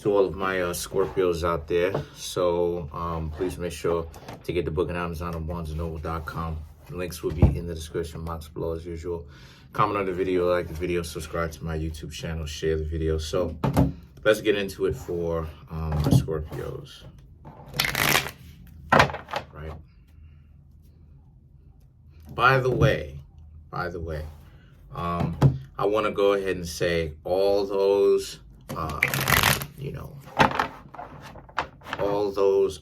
to all of my Scorpios out there. So please make sure to get the book on Amazon and BarnesandNoble.com. Links will be in the description box below as usual. Comment on the video, like the video, subscribe to my YouTube channel, share the video. So let's get into it for my Scorpios. Right. By the way, I want to go ahead and say all those, all those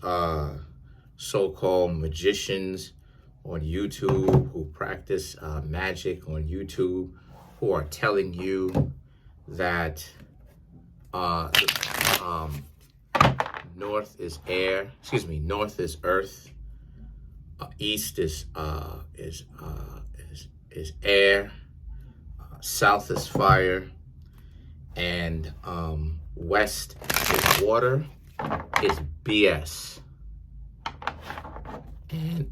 so-called magicians on YouTube who practice magic on YouTube, who are telling you that north is air, north is earth, east is air, south is fire, and west is water, is BS.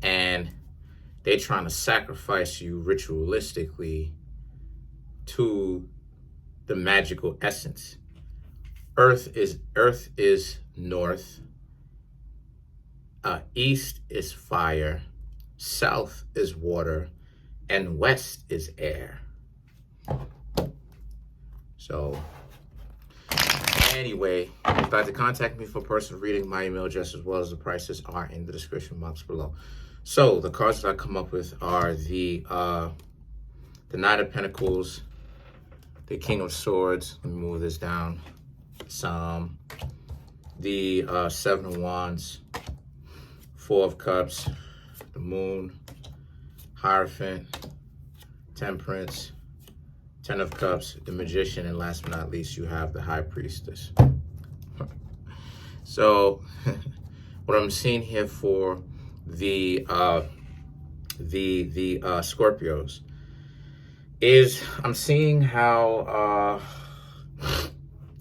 And they're trying to sacrifice you ritualistically to the magical essence. Earth is north, east is fire, south is water, and west is air. So anyway, if you'd like to contact me for personal reading, my email address as well as the prices are in the description box below. So the cards that I come up with are the Knight of Pentacles, the King of Swords. Let me move this down some. The Seven of Wands, Four of Cups, the Moon, Hierophant, Temperance, Ten of Cups, the Magician, and last but not least, you have the High Priestess. So what I'm seeing here for the Scorpios is I'm seeing how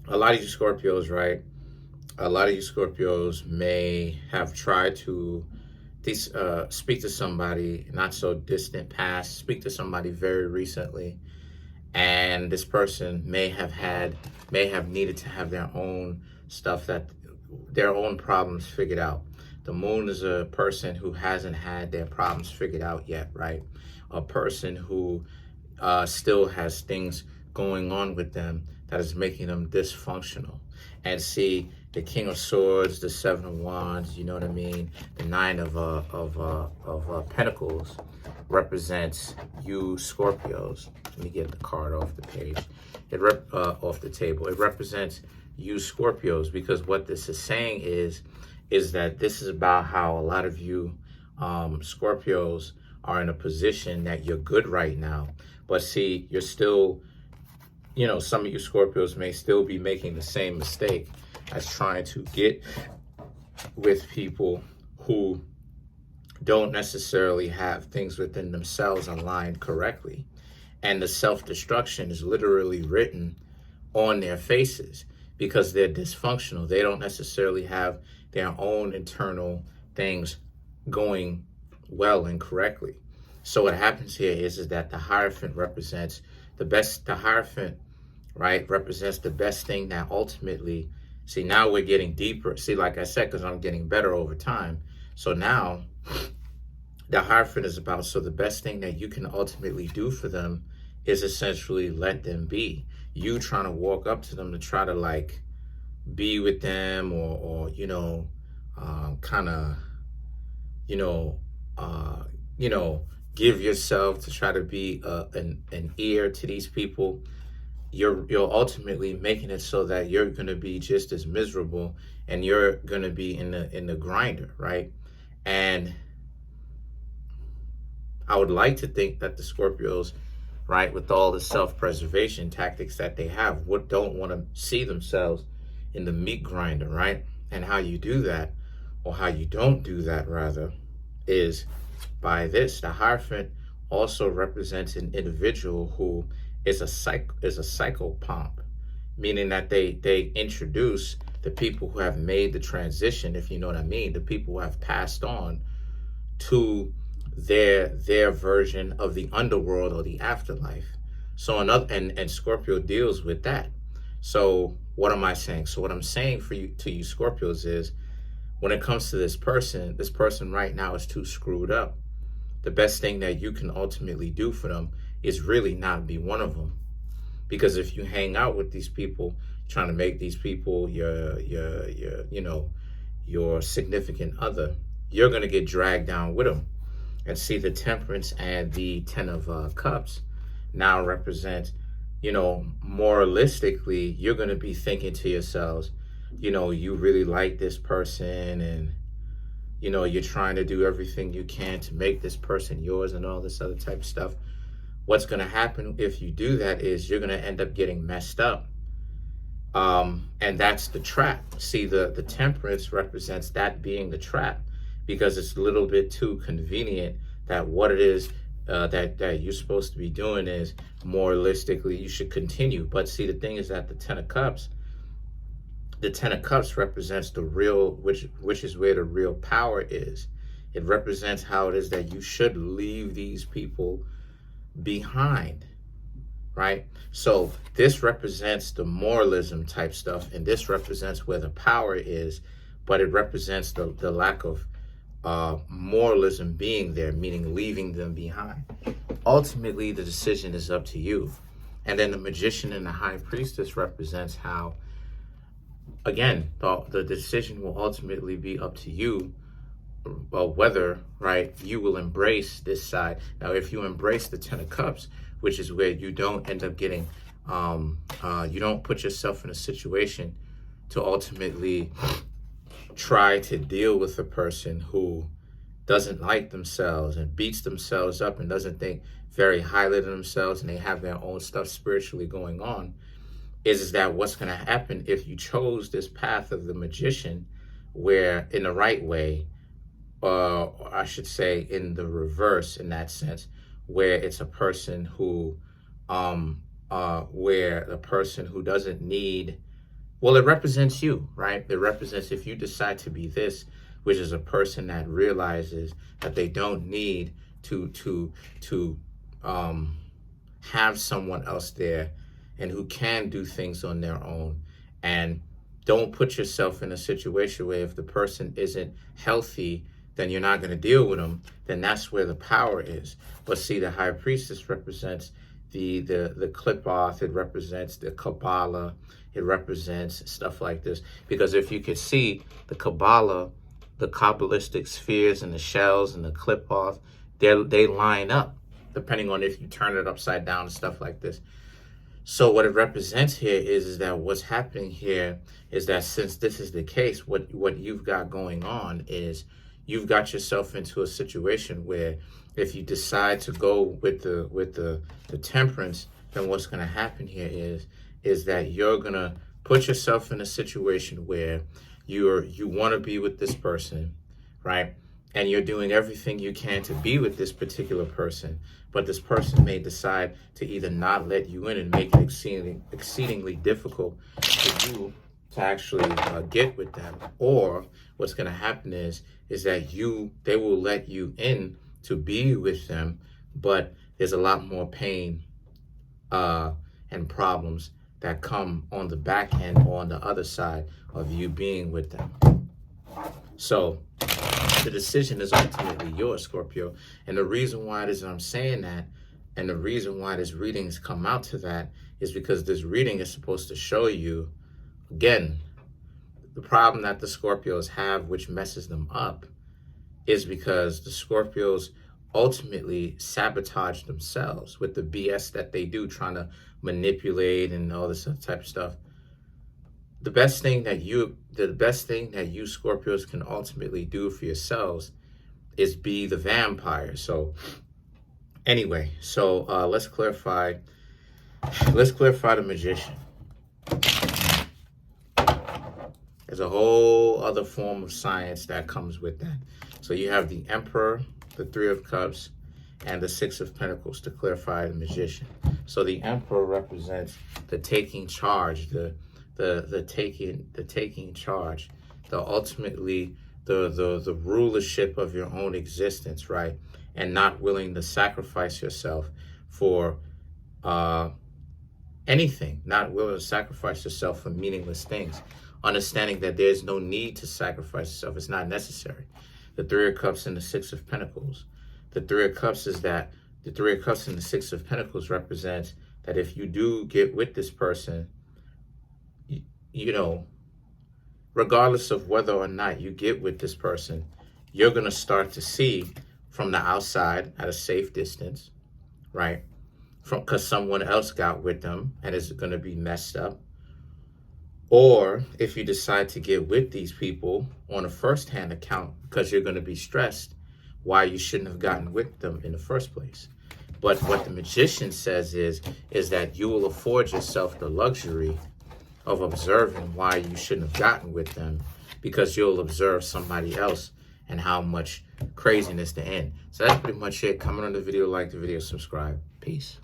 a lot of you Scorpios, right? A lot of you Scorpios may have tried to speak to somebody not so distant past, speak to somebody very recently, and this person may have needed to have their own stuff, their own problems figured out. The Moon is a person who hasn't had their problems figured out yet, right? A person who still has things going on with them that is making them dysfunctional. And see, the King of Swords, the Seven of Wands, you know what I mean? The Nine of Pentacles represents you Scorpios. Let me get the card off the page. Off the table. It represents you Scorpios, because what this is saying is that this is about how a lot of you Scorpios are in a position that you're good right now. But see, you're still, some of you Scorpios may still be making the same mistake as trying to get with people who don't necessarily have things within themselves aligned correctly. And the self-destruction is literally written on their faces because they're dysfunctional. They don't necessarily have their own internal things going well and correctly. So what happens here is that the Hierophant represents the Hierophant, right, represents the best thing that ultimately, see, now we're getting deeper. See, like I said, because I'm getting better over time. So now the Hierophant is about, so the best thing that you can ultimately do for them is essentially let them be. You trying to walk up to them to try to like be with them or kind of, give yourself to try to be an ear to these people. You're ultimately making it so that you're going to be just as miserable, and you're going to be in the grinder, right? And I would like to think that the Scorpios, right, with all the self-preservation tactics that they have, don't want to see themselves in the meat grinder, right? And how you do that, or how you don't do that rather, is by this. The Hierophant also represents an individual who is a psychopomp, meaning that they introduce the people who have made the transition, if you know what I mean, the people who have passed on to their version of the underworld or the afterlife. So and Scorpio deals with that. So what am I saying? So what I'm saying for you, to you Scorpios, is when it comes to this person right now is too screwed up. The best thing that you can ultimately do for them is really not be one of them. Because if you hang out with these people, trying to make these people your significant other, you're going to get dragged down with them. And see, the Temperance and the Ten of Cups now represent, moralistically, you're going to be thinking to yourselves, you really like this person, and you're trying to do everything you can to make this person yours and all this other type of stuff. What's going to happen if you do that is you're going to end up getting messed up. And that's the trap. See, the Temperance represents that being the trap, because it's a little bit too convenient that what it is that you're supposed to be doing is moralistically you should continue. But see, the thing is that the Ten of Cups represents the real, which is where the real power is. It represents how it is that you should leave these people behind, right? So this represents the moralism type stuff, and this represents where the power is, but it represents the lack of moralism being there, meaning leaving them behind. Ultimately, the decision is up to you. And then the Magician and the High Priestess represents how, again, the decision will ultimately be up to you, whether, right, you will embrace this side. Now, if you embrace the Ten of Cups, which is where you don't end up getting, you don't put yourself in a situation to ultimately try to deal with a person who doesn't like themselves and beats themselves up and doesn't think very highly of themselves, and they have their own stuff spiritually going on, is that what's going to happen if you chose this path of the Magician, where in the right way, or I should say in the reverse, in that sense, where it's a person who, where the person who doesn't need, well, it represents you, right? It represents if you decide to be this, which is a person that realizes that they don't need to have someone else there, and who can do things on their own. And don't put yourself in a situation where if the person isn't healthy, then you're not going to deal with them. Then that's where the power is. But see, the High Priestess represents the clip-off. It represents the Kabbalah. It represents stuff like this. Because if you could see the Kabbalah, the Kabbalistic spheres and the shells and the clip-off, they line up, depending on if you turn it upside down and stuff like this. So what it represents here is that what's happening here is that since this is the case, what you've got going on is you've got yourself into a situation where if you decide to go with the Temperance, then what's going to happen here is that you're going to put yourself in a situation where you want to be with this person, right? And you're doing everything you can to be with this particular person, but this person may decide to either not let you in and make it exceedingly difficult for you to actually get with them, or what's going to happen is that they will let you in to be with them, but there's a lot more pain and problems that come on the back end or on the other side of you being with them. So the decision is ultimately yours, Scorpio. And the reason why it is I'm saying that, and the reason why this reading's come out to that, is because this reading is supposed to show you, again, the problem that the Scorpios have, which messes them up, is because the Scorpios ultimately sabotage themselves with the BS that they do, trying to manipulate and all this other type of stuff. The best thing that you Scorpios can ultimately do for yourselves is be the vampire. So anyway, let's clarify the Magician. There's a whole other form of science that comes with that. So you have the Emperor, the Three of Cups, and the Six of Pentacles to clarify the Magician. So the Emperor represents the taking charge, the taking charge, ultimately the rulership of your own existence, right? And not willing to sacrifice yourself for anything, not willing to sacrifice yourself for meaningless things, understanding that there's no need to sacrifice yourself. It's not necessary. The Three of Cups and the Six of Pentacles. The Three of Cups is that the Three of Cups and the Six of Pentacles represents that if you do get with this person, you know, regardless of whether or not you get with this person, you're going to start to see from the outside at a safe distance, right? Because someone else got with them and is going to be messed up. Or if you decide to get with these people on a first-hand account because you're going to be stressed, why you shouldn't have gotten with them in the first place. But what the Magician says is that you will afford yourself the luxury of observing why you shouldn't have gotten with them, because you'll observe somebody else and how much craziness to end. So that's pretty much it. Comment on the video, like the video, subscribe. Peace.